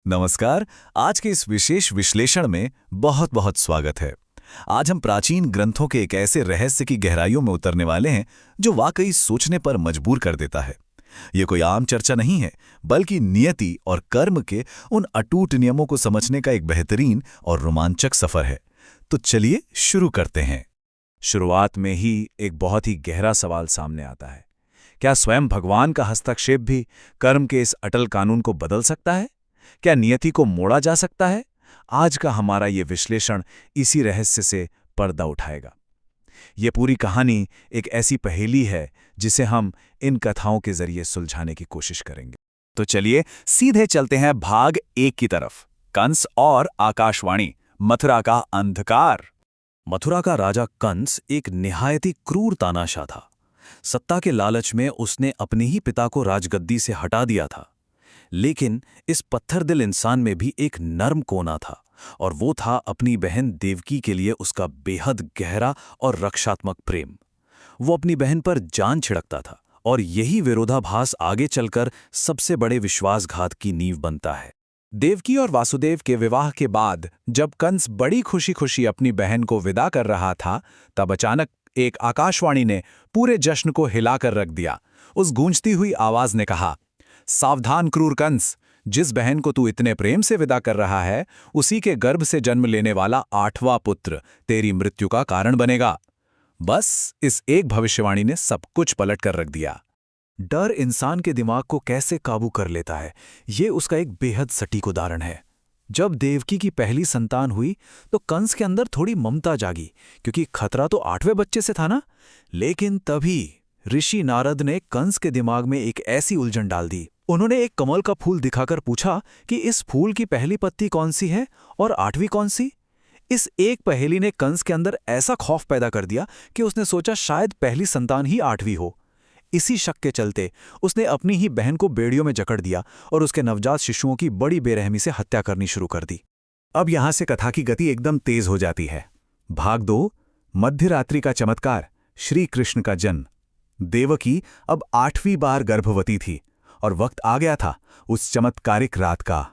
नमस्कार। आज के इस विशेष विश्लेषण में बहुत बहुत स्वागत है। आज हम प्राचीन ग्रंथों के एक ऐसे रहस्य की गहराइयों में उतरने वाले हैं जो वाकई सोचने पर मजबूर कर देता है। ये कोई आम चर्चा नहीं है, बल्कि नियति और कर्म के उन अटूट नियमों को समझने का एक बेहतरीन और रोमांचक सफर है। तो चलिए शुरू करते हैं। शुरुआत में ही एक बहुत ही गहरा सवाल सामने आता है। क्या स्वयं भगवान का हस्तक्षेप भी कर्म के इस अटल कानून को बदल सकता है? क्या नियति को मोड़ा जा सकता है? आज का हमारा ये विश्लेषण इसी रहस्य से पर्दा उठाएगा। ये पूरी कहानी एक ऐसी पहेली है जिसे हम इन कथाओं के जरिए सुलझाने की कोशिश करेंगे। तो चलिए सीधे चलते हैं भाग 1 की तरफ। कंस और आकाशवाणी, मथुरा का अंधकार। मथुरा का राजा कंस एक निहायती क्रूर तानाशाह था। सत्ता के लालच में उसने अपने ही पिता को राजगद्दी से हटा दिया था। लेकिन इस पत्थरदिल इंसान में भी एक नर्म कोना था, और वो था अपनी बहन देवकी के लिए उसका बेहद गहरा और रक्षात्मक प्रेम। वो अपनी बहन पर जान छिड़कता था, और यही विरोधाभास आगे चलकर सबसे बड़े विश्वासघात की नींव बनता है। देवकी और वासुदेव के विवाह के बाद जब कंस बड़ी खुशी खुशी अपनी बहन को विदा कर रहा था, तब अचानक एक आकाशवाणी ने पूरे जश्न को हिलाकर रख दिया। उस गूंजती हुई आवाज ने कहा, सावधान क्रूर कंस, जिस बहन को तू इतने प्रेम से विदा कर रहा है, उसी के गर्भ से जन्म लेने वाला 8वां पुत्र तेरी मृत्यु का कारण बनेगा। बस इस एक भविष्यवाणी ने सब कुछ पलट कर रख दिया। डर इंसान के दिमाग को कैसे काबू कर लेता है, ये उसका एक बेहद सटीक उदाहरण है। जब देवकी की पहली संतान हुई तो कंस के अंदर थोड़ी ममता जागी, क्योंकि खतरा तो 8वें बच्चे से था ना। लेकिन तभी ऋषि नारद ने कंस के दिमाग में एक ऐसी उलझन डाल दी। उन्होंने एक कमल का फूल दिखाकर पूछा कि इस फूल की पहली पत्ती कौन सी है और 8वीं कौन सी। इस एक पहेली ने कंस के अंदर ऐसा खौफ पैदा कर दिया कि उसने सोचा शायद पहली संतान ही 8वीं हो। इसी शक के चलते उसने अपनी ही बहन को बेड़ियों में जकड़ दिया और उसके नवजात शिशुओं की बड़ी बेरहमी से हत्या करनी शुरू कर दी। अब यहां से कथा की गति एकदम तेज हो जाती है। भाग 2, मध्यरात्रि का चमत्कार, श्री कृष्ण का जन्म। देवकी अब 8वीं बार गर्भवती थी और वक्त आ गया था उस चमत्कारिक रात का।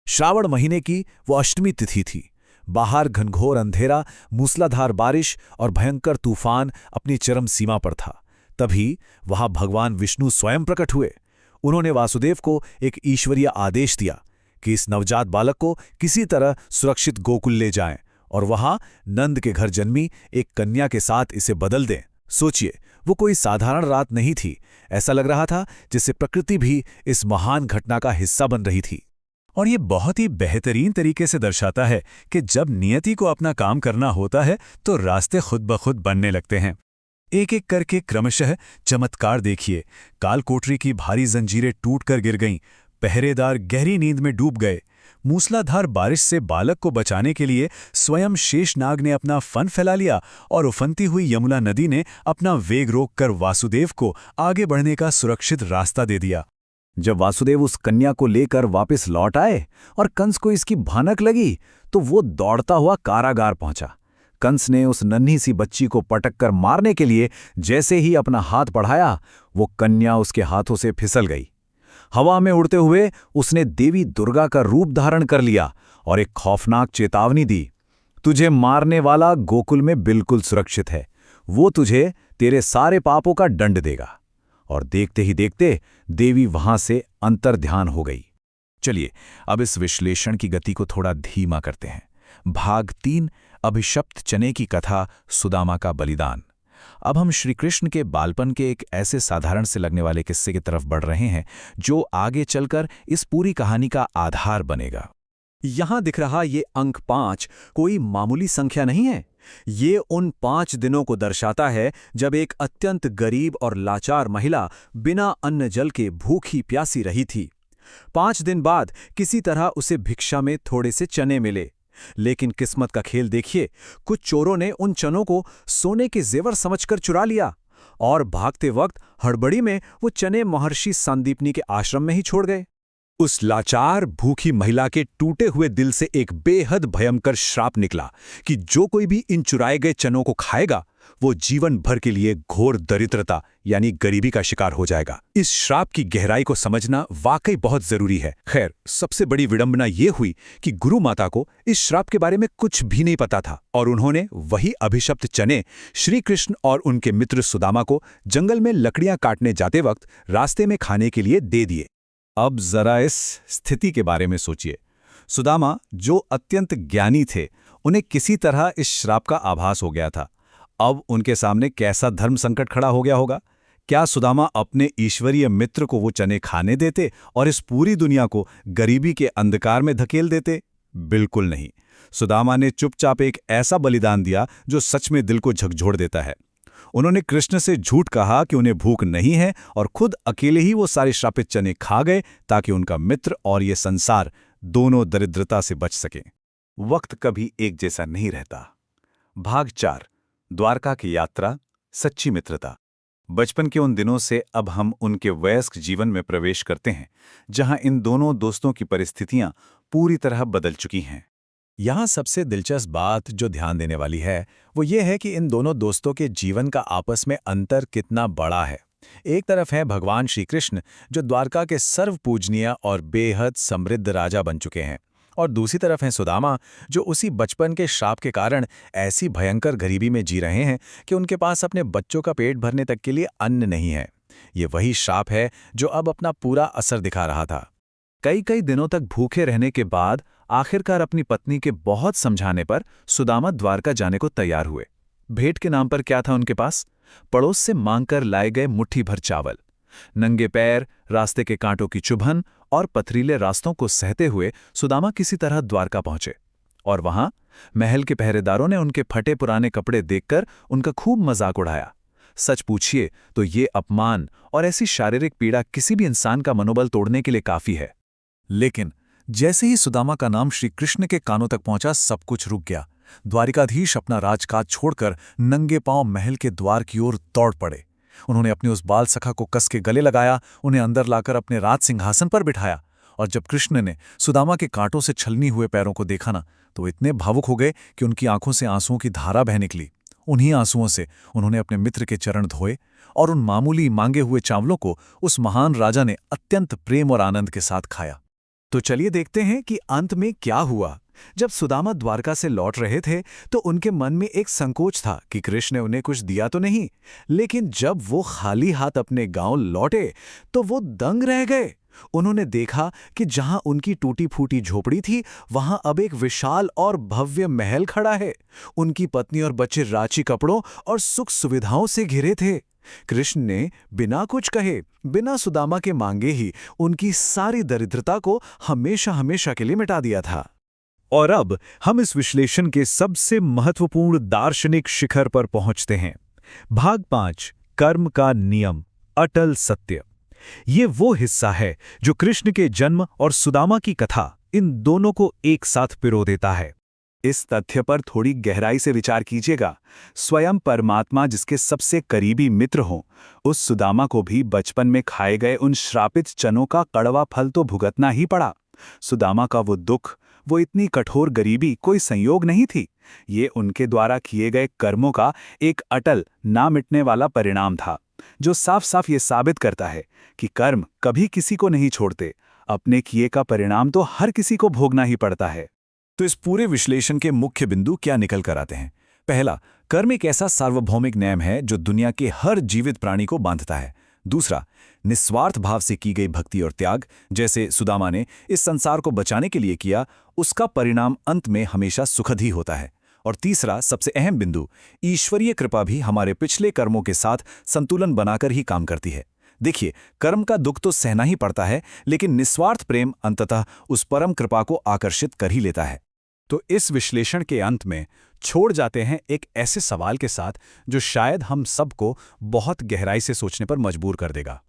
श्रावण महीने की वो अष्टमी तिथि थी। बाहर घनघोर अंधेरा, मूसलाधार बारिश और भयंकर तूफान अपनी चरम सीमा पर था। तभी वहां भगवान विष्णु स्वयं प्रकट हुए। उन्होंने वासुदेव को एक ईश्वरीय आदेश दिया कि इस नवजात बालक को किसी तरह सुरक्षित गोकुल ले जाएं और वहां नंद के घर जन्मी एक कन्या के साथ इसे बदल दें। सोचिए, वो कोई साधारण रात नहीं थी। ऐसा लग रहा था जैसे प्रकृति भी इस महान घटना का हिस्सा बन रही थी। और ये बहुत ही बेहतरीन तरीके से दर्शाता है कि जब नियति को अपना काम करना होता है तो रास्ते खुद ब खुद बनने लगते हैं। एक एक करके क्रमशः चमत्कार देखिए। कालकोठरी की भारी जंजीरें टूटकर गिर गईं, पहरेदार गहरी नींद में डूब गए। मूसलाधार बारिश से बालक को बचाने के लिए स्वयं शेषनाग ने अपना फन फैला लिया और उफनती हुई यमुना नदी ने अपना वेग रोककर वासुदेव को आगे बढ़ने का सुरक्षित रास्ता दे दिया। जब वासुदेव उस कन्या को लेकर वापस लौट आए और कंस को इसकी भनक लगी तो वो दौड़ता हुआ कारागार पहुंचा। कंस ने उस नन्ही सी बच्ची को पटक कर मारने के लिए जैसे ही अपना हाथ बढ़ाया, वो कन्या उसके हाथों से फिसल गई। हवा में उड़ते हुए उसने देवी दुर्गा का रूप धारण कर लिया और एक खौफनाक चेतावनी दी, तुझे मारने वाला गोकुल में बिल्कुल सुरक्षित है। वो तुझे तेरे सारे पापों का दंड देगा। और देखते ही देखते देवी वहां से अंतर्ध्यान हो गई। चलिए अब इस विश्लेषण की गति को थोड़ा धीमा करते हैं। भाग 3, अभिशप्त चने की कथा, सुदामा का बलिदान। अब हम श्री कृष्ण के बालपन के एक ऐसे साधारण से लगने वाले किस्से की तरफ बढ़ रहे हैं जो आगे चलकर इस पूरी कहानी का आधार बनेगा। यहां दिख रहा ये अंक 5 कोई मामूली संख्या नहीं है। ये उन 5 दिनों को दर्शाता है जब एक अत्यंत गरीब और लाचार महिला बिना अन्न जल के भूखी प्यासी रही थी। 5 दिन बाद किसी तरह उसे भिक्षा में थोड़े से चने मिले। लेकिन किस्मत का खेल देखिए, कुछ चोरों ने उन चनों को सोने के जेवर समझकर चुरा लिया और भागते वक्त हड़बड़ी में वो चने महर्षि संदीपनी के आश्रम में ही छोड़ गए। उस लाचार भूखी महिला के टूटे हुए दिल से एक बेहद भयंकर श्राप निकला कि जो कोई भी इन चुराए गए चनों को खाएगा वो जीवन भर के लिए घोर दरिद्रता यानी गरीबी का शिकार हो जाएगा। इस श्राप की गहराई को समझना वाकई बहुत जरूरी है। खैर, सबसे बड़ी विडंबना ये हुई कि गुरु माता को इस श्राप के बारे में कुछ भी नहीं पता था और उन्होंने वही अभिशप्त चने श्री कृष्ण और उनके मित्र सुदामा को जंगल में लकड़ियां काटने जाते वक्त रास्ते में खाने के लिए दे दिए। अब जरा इस स्थिति के बारे में सोचिए। सुदामा, जो अत्यंत ज्ञानी थे, उन्हें किसी तरह इस श्राप का आभास हो गया था। अब उनके सामने कैसा धर्म संकट खड़ा हो गया होगा। क्या सुदामा अपने ईश्वरीय मित्र को वो चने खाने देते और इस पूरी दुनिया को गरीबी के अंधकार में धकेल देते? बिल्कुल नहीं। सुदामा ने चुपचाप एक ऐसा बलिदान दिया जो सच में दिल को झकझोर देता है। उन्होंने कृष्ण से झूठ कहा कि उन्हें भूख नहीं है और खुद अकेले ही वो सारे श्रापित चने खा गए ताकि उनका मित्र और ये संसार दोनों दरिद्रता से बच सकें। वक्त कभी एक जैसा नहीं रहता। भाग 4, द्वारका की यात्रा, सच्ची मित्रता। बचपन के उन दिनों से अब हम उनके वयस्क जीवन में प्रवेश करते हैं, जहां इन दोनों दोस्तों की परिस्थितियां पूरी तरह बदल चुकी हैं। यहाँ सबसे दिलचस्प बात जो ध्यान देने वाली है वो ये है कि इन दोनों दोस्तों के जीवन का आपस में अंतर कितना बड़ा है। एक तरफ है भगवान श्री कृष्ण, जो द्वारका के सर्वपूजनीय और बेहद समृद्ध राजा बन चुके हैं, और दूसरी तरफ है सुदामा, जो उसी बचपन के श्राप के कारण ऐसी भयंकर गरीबी में जी रहे हैं कि उनके पास अपने बच्चों का पेट भरने तक के लिए अन्न नहीं है। ये वही श्राप है जो अब अपना पूरा असर दिखा रहा था। कई कई दिनों तक भूखे रहने के बाद आखिरकार अपनी पत्नी के बहुत समझाने पर सुदामा द्वारका जाने को तैयार हुए। भेंट के नाम पर क्या था उनके पास? पड़ोस से मांगकर लाए गए मुट्ठी भर चावल। नंगे पैर, रास्ते के कांटों की चुभन और पथरीले रास्तों को सहते हुए सुदामा किसी तरह द्वारका पहुंचे, और वहां महल के पहरेदारों ने उनके फटे पुराने कपड़े देखकर उनका खूब मजाक उड़ाया। सच पूछिए तो ये अपमान और ऐसी शारीरिक पीड़ा किसी भी इंसान का मनोबल तोड़ने के लिए काफी है। लेकिन जैसे ही सुदामा का नाम श्री कृष्ण के कानों तक पहुंचा, सब कुछ रुक गया। द्वारिकाधीश अपना राजकाज छोड़कर नंगे पांव महल के द्वार की ओर दौड़ पड़े। उन्होंने अपने उस बाल सखा को कस के गले लगाया, उन्हें अंदर लाकर अपने राज सिंहासन पर बिठाया, और जब कृष्ण ने सुदामा के कांटों से छलनी हुए पैरों को देखा ना, तो इतने भावुक हो गए कि उनकी आंखों से आंसुओं की धारा बह निकली। उन्हीं आंसुओं से उन्होंने अपने मित्र के चरण धोए और उन मामूली मांगे हुए चावलों को उस महान राजा ने अत्यंत प्रेम और आनंद के साथ खाया। तो चलिए देखते हैं कि अंत में क्या हुआ। जब सुदामा द्वारका से लौट रहे थे तो उनके मन में एक संकोच था कि कृष्ण ने उन्हें कुछ दिया तो नहीं, लेकिन जब वो खाली हाथ अपने गांव लौटे तो वो दंग रह गए। उन्होंने देखा कि जहां उनकी टूटी फूटी झोपड़ी थी, वहां अब एक विशाल और भव्य महल खड़ा है। उनकी पत्नी और बच्चे रांची कपड़ों और सुख सुविधाओं से घिरे थे। कृष्ण ने बिना कुछ कहे, बिना सुदामा के मांगे ही उनकी सारी दरिद्रता को हमेशा हमेशा के लिए मिटा दिया था। और अब हम इस विश्लेषण के सबसे महत्वपूर्ण दार्शनिक शिखर पर पहुंचते हैं। भाग 5, कर्म का नियम, अटल सत्य। ये वो हिस्सा है जो कृष्ण के जन्म और सुदामा की कथा, इन दोनों को एक साथ पिरो देता है। इस तथ्य पर थोड़ी गहराई से विचार कीजिएगा। स्वयं परमात्मा जिसके सबसे करीबी मित्र हों, उस सुदामा को भी बचपन में खाए गए उन श्रापित चनों का कड़वा फल तो भुगतना ही पड़ा। सुदामा का वो दुख, वो इतनी कठोर गरीबी कोई संयोग नहीं थी। ये उनके द्वारा किए गए कर्मों का एक अटल, ना मिटने वाला परिणाम था, जो साफ साफ ये साबित करता है कि कर्म कभी किसी को नहीं छोड़ते। अपने किए का परिणाम तो हर किसी को भोगना ही पड़ता है। तो इस पूरे विश्लेषण के मुख्य बिंदु क्या निकल कर आते हैं? पहला, कर्म एक ऐसा सार्वभौमिक नियम है जो दुनिया के हर जीवित प्राणी को बांधता है। दूसरा, निस्वार्थ भाव से की गई भक्ति और त्याग, जैसे सुदामा ने इस संसार को बचाने के लिए किया, उसका परिणाम अंत में हमेशा सुखद ही होता है। और तीसरा, सबसे अहम बिंदु, ईश्वरीय कृपा भी हमारे पिछले कर्मों के साथ संतुलन बनाकर ही काम करती है। देखिए, कर्म का दुख तो सहना ही पड़ता है, लेकिन निस्वार्थ प्रेम अंततः उस परम कृपा को आकर्षित कर ही लेता है। तो इस विश्लेषण के अंत में छोड़ जाते हैं एक ऐसे सवाल के साथ जो शायद हम सबको बहुत गहराई से सोचने पर मजबूर कर देगा।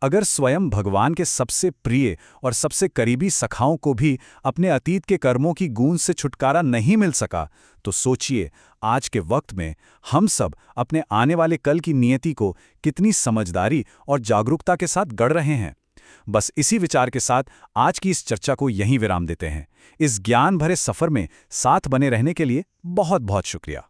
अगर स्वयं भगवान के सबसे प्रिय और सबसे करीबी सखाओं को भी अपने अतीत के कर्मों की गूंज से छुटकारा नहीं मिल सका, तो सोचिए आज के वक्त में हम सब अपने आने वाले कल की नियति को कितनी समझदारी और जागरूकता के साथ गढ़ रहे हैं। बस इसी विचार के साथ आज की इस चर्चा को यहीं विराम देते हैं। इस ज्ञान भरे सफर में साथ बने रहने के लिए बहुत बहुत शुक्रिया।